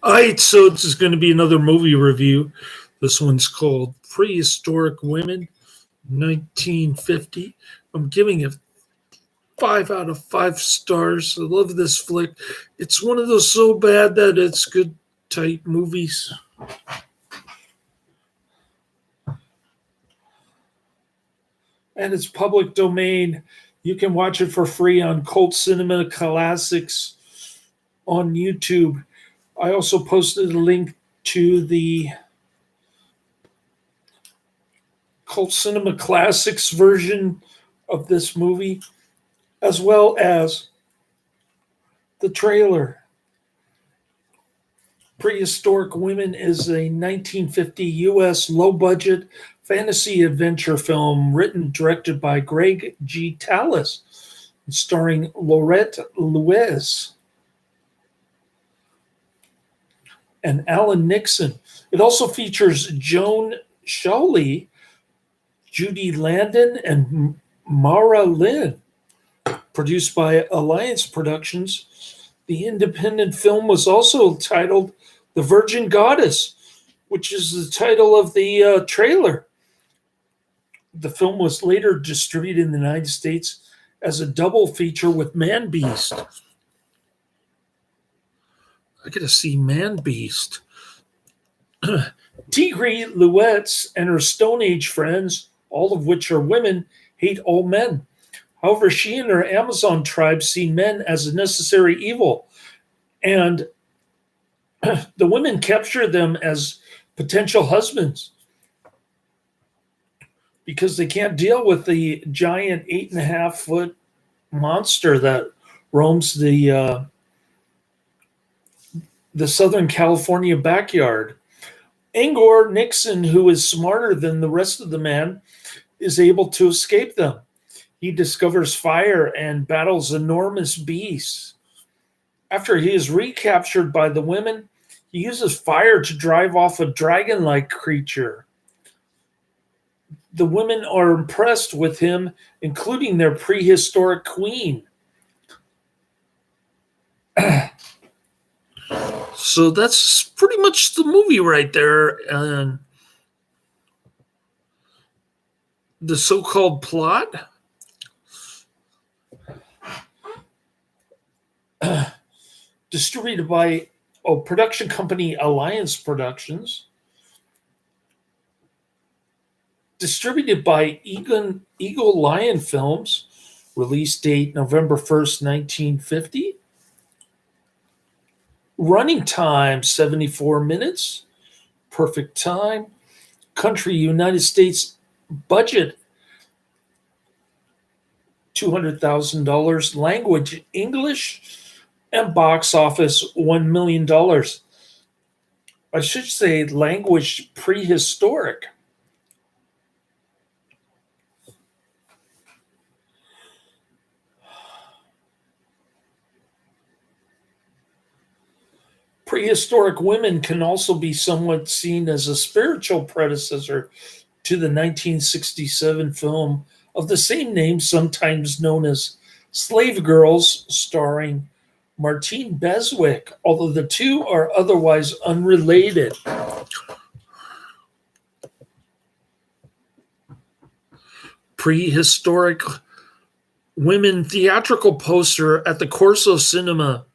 All right, so this is going to be another movie review. This one's called Prehistoric Women, 1950. I'm giving it 5 out of 5 stars. I love this flick. It's one of those so bad that it's good type movies. And it's public domain. You can watch it for free on Cult Cinema Classics on YouTube. I also posted a link to the Cult Cinema Classics version of this movie, as well as the trailer. Prehistoric Women is a 1950 U.S. low-budget fantasy adventure film written and directed by Greg G. Tallis, starring Laurette Lewis and Alan Nixon. It also features Joan Shawley, Judy Landon, and Mara Lynn. Produced by Alliance Productions, the independent film was also titled The Virgin Goddess, which is the title of the trailer. The film was later distributed in the United States as a double feature with Man Beast. I gotta see Man Beast. Tigre Louette and her Stone Age friends, all of which are women, hate all men. However, she and her Amazon tribe see men as a necessary evil, and the women capture them as potential husbands because they can't deal with the giant 8.5 foot monster that roams the Southern California backyard. Angor Nixon, who is smarter than the rest of the men, is able to escape them. He discovers fire and battles enormous beasts. After he is recaptured by the women, he uses fire to drive off a dragon-like creature. The women are impressed with him, including their prehistoric queen. So that's pretty much the movie right there. And the so-called plot. Distributed by production company Alliance Productions. Distributed by Eagle Lion Films. Release date November 1st, 1950. Running time 74 minutes. Perfect time. Country United States. Budget $200,000. Language English. And box office $1 million. I should say language prehistoric. Prehistoric Women can also be somewhat seen as a spiritual predecessor to the 1967 film of the same name, sometimes known as Slave Girls, starring Martine Beswick, although the two are otherwise unrelated. Prehistoric Women theatrical poster at the Corso Cinema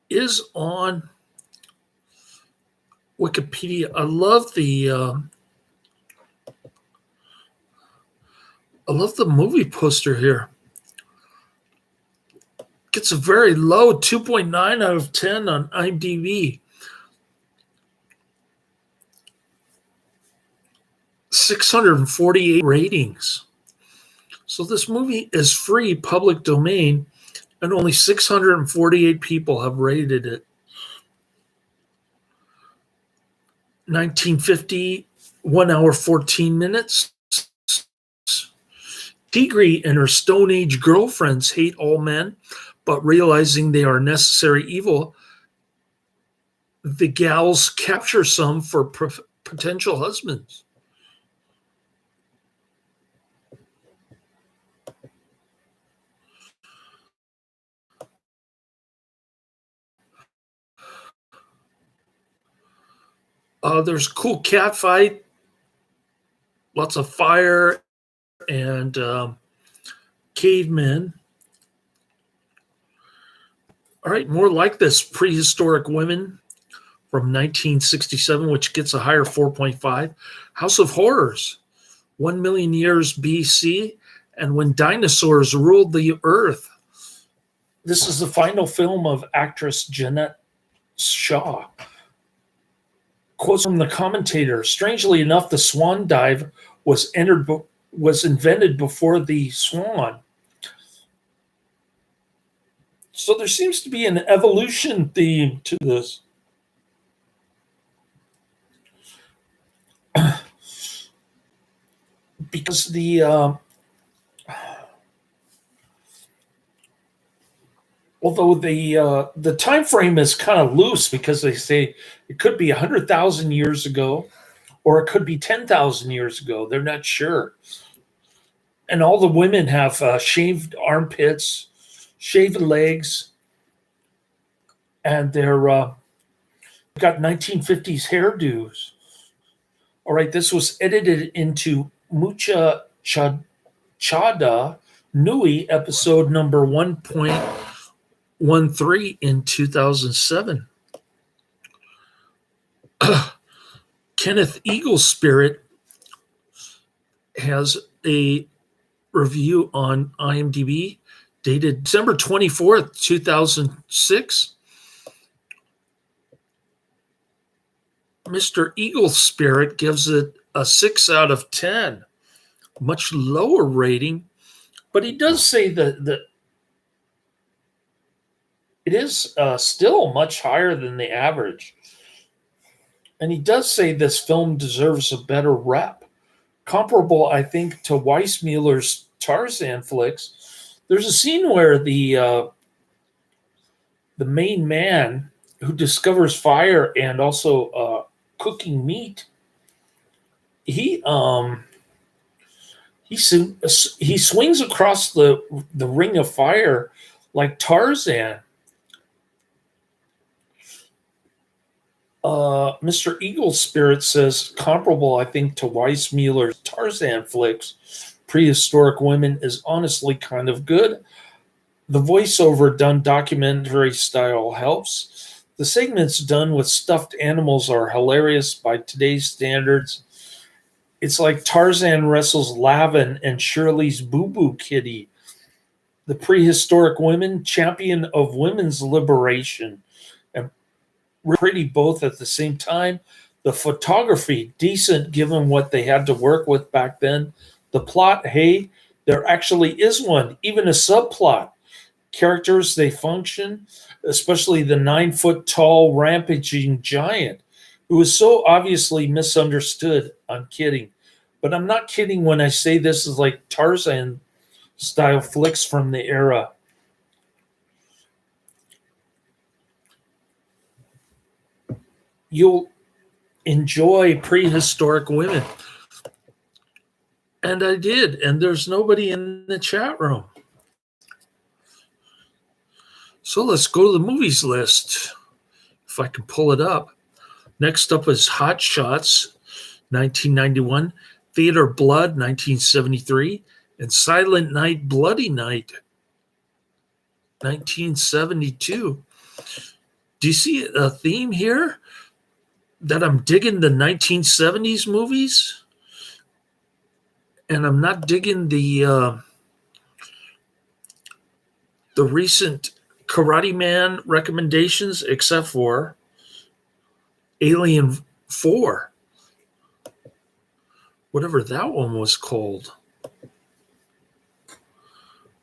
is on Wikipedia. I love the movie poster here. Gets a very low 2.9 out of 10 on IMDb. 648 ratings. So this movie is free public domain, and only 648 people have rated it. 1950, 1 hour, 14 minutes. Tigre and her Stone Age girlfriends hate all men, but realizing they are necessary evil, the gals capture some for potential husbands. There's a cool cat fight, lots of fire, and cavemen. All right, more like this: Prehistoric Women from 1967, which gets a higher 4.5. House of Horrors, 1 million years BC, and when dinosaurs ruled the earth. This is the final film of actress Jeanette Shaw. Quotes from the commentator: strangely enough, the swan dive was invented before the swan. So there seems to be an evolution theme to this. Because although the time frame is kind of loose, because they say it could be 100,000 years ago or it could be 10,000 years ago. They're not sure. And all the women have shaved armpits, shaved legs, and they're got 1950s hairdos. All right, this was edited into Mucha Chada Nui, episode number 1.13 in 2007. Kenneth Eagle Spirit has a review on IMDb dated December 24th, 2006. Mr. Eagle Spirit gives it a 6 out of 10, much lower rating, but he does say that it is still much higher than the average. And he does say this film deserves a better rep, comparable, I think, to Weissmuller's Tarzan flicks. There's a scene where the main man who discovers fire and also cooking meat, he swings across the ring of fire like Tarzan. Mr. Eagle Spirit says comparable, I think, to Weissmuller's Tarzan flicks. Prehistoric Women is honestly kind of good. The voiceover done documentary style helps. The segments done with stuffed animals are hilarious by today's standards. It's like Tarzan wrestles Lavin and Shirley's Boo Boo Kitty. The Prehistoric Women, champion of women's liberation. And pretty both at the same time. The photography, decent given what they had to work with back then. The plot, hey, there actually is one, even a subplot. Characters, they function, especially the 9-foot-tall rampaging giant who is so obviously misunderstood. I'm kidding. But I'm not kidding when I say this is like Tarzan style flicks from the era. You'll enjoy Prehistoric Women. And I did, and there's nobody in the chat room. So let's go to the movies list, if I can pull it up. Next up is Hot Shots, 1991, Theater Blood, 1973, and Silent Night, Bloody Night, 1972. Do you see a theme here? That I'm digging the 1970s movies, and I'm not digging the recent Karate Man recommendations, except for Alien 4, whatever that one was called.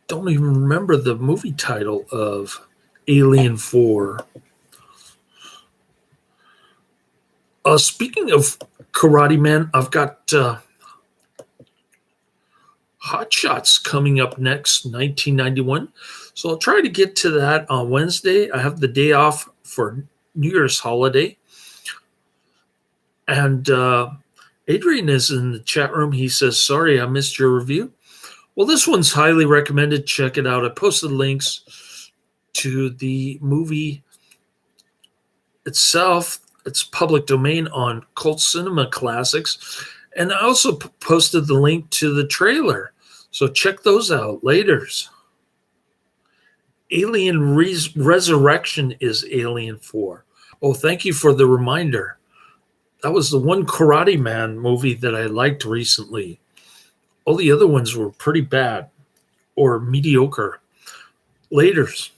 Don't even remember the movie title of Alien 4. Speaking of Karate Man, I've got Hot Shots coming up next, 1991. So I'll try to get to that on Wednesday. I have the day off for New Year's holiday. And Adrian is in the chat room. He says, sorry, I missed your review. Well, this one's highly recommended. Check it out. I posted links to the movie itself. It's public domain on Cult Cinema Classics. And I also posted the link to the trailer. So check those out. Laters. Alien Resurrection is Alien 4. Oh, thank you for the reminder. That was the one Karate Man movie that I liked recently. All the other ones were pretty bad or mediocre. Laters.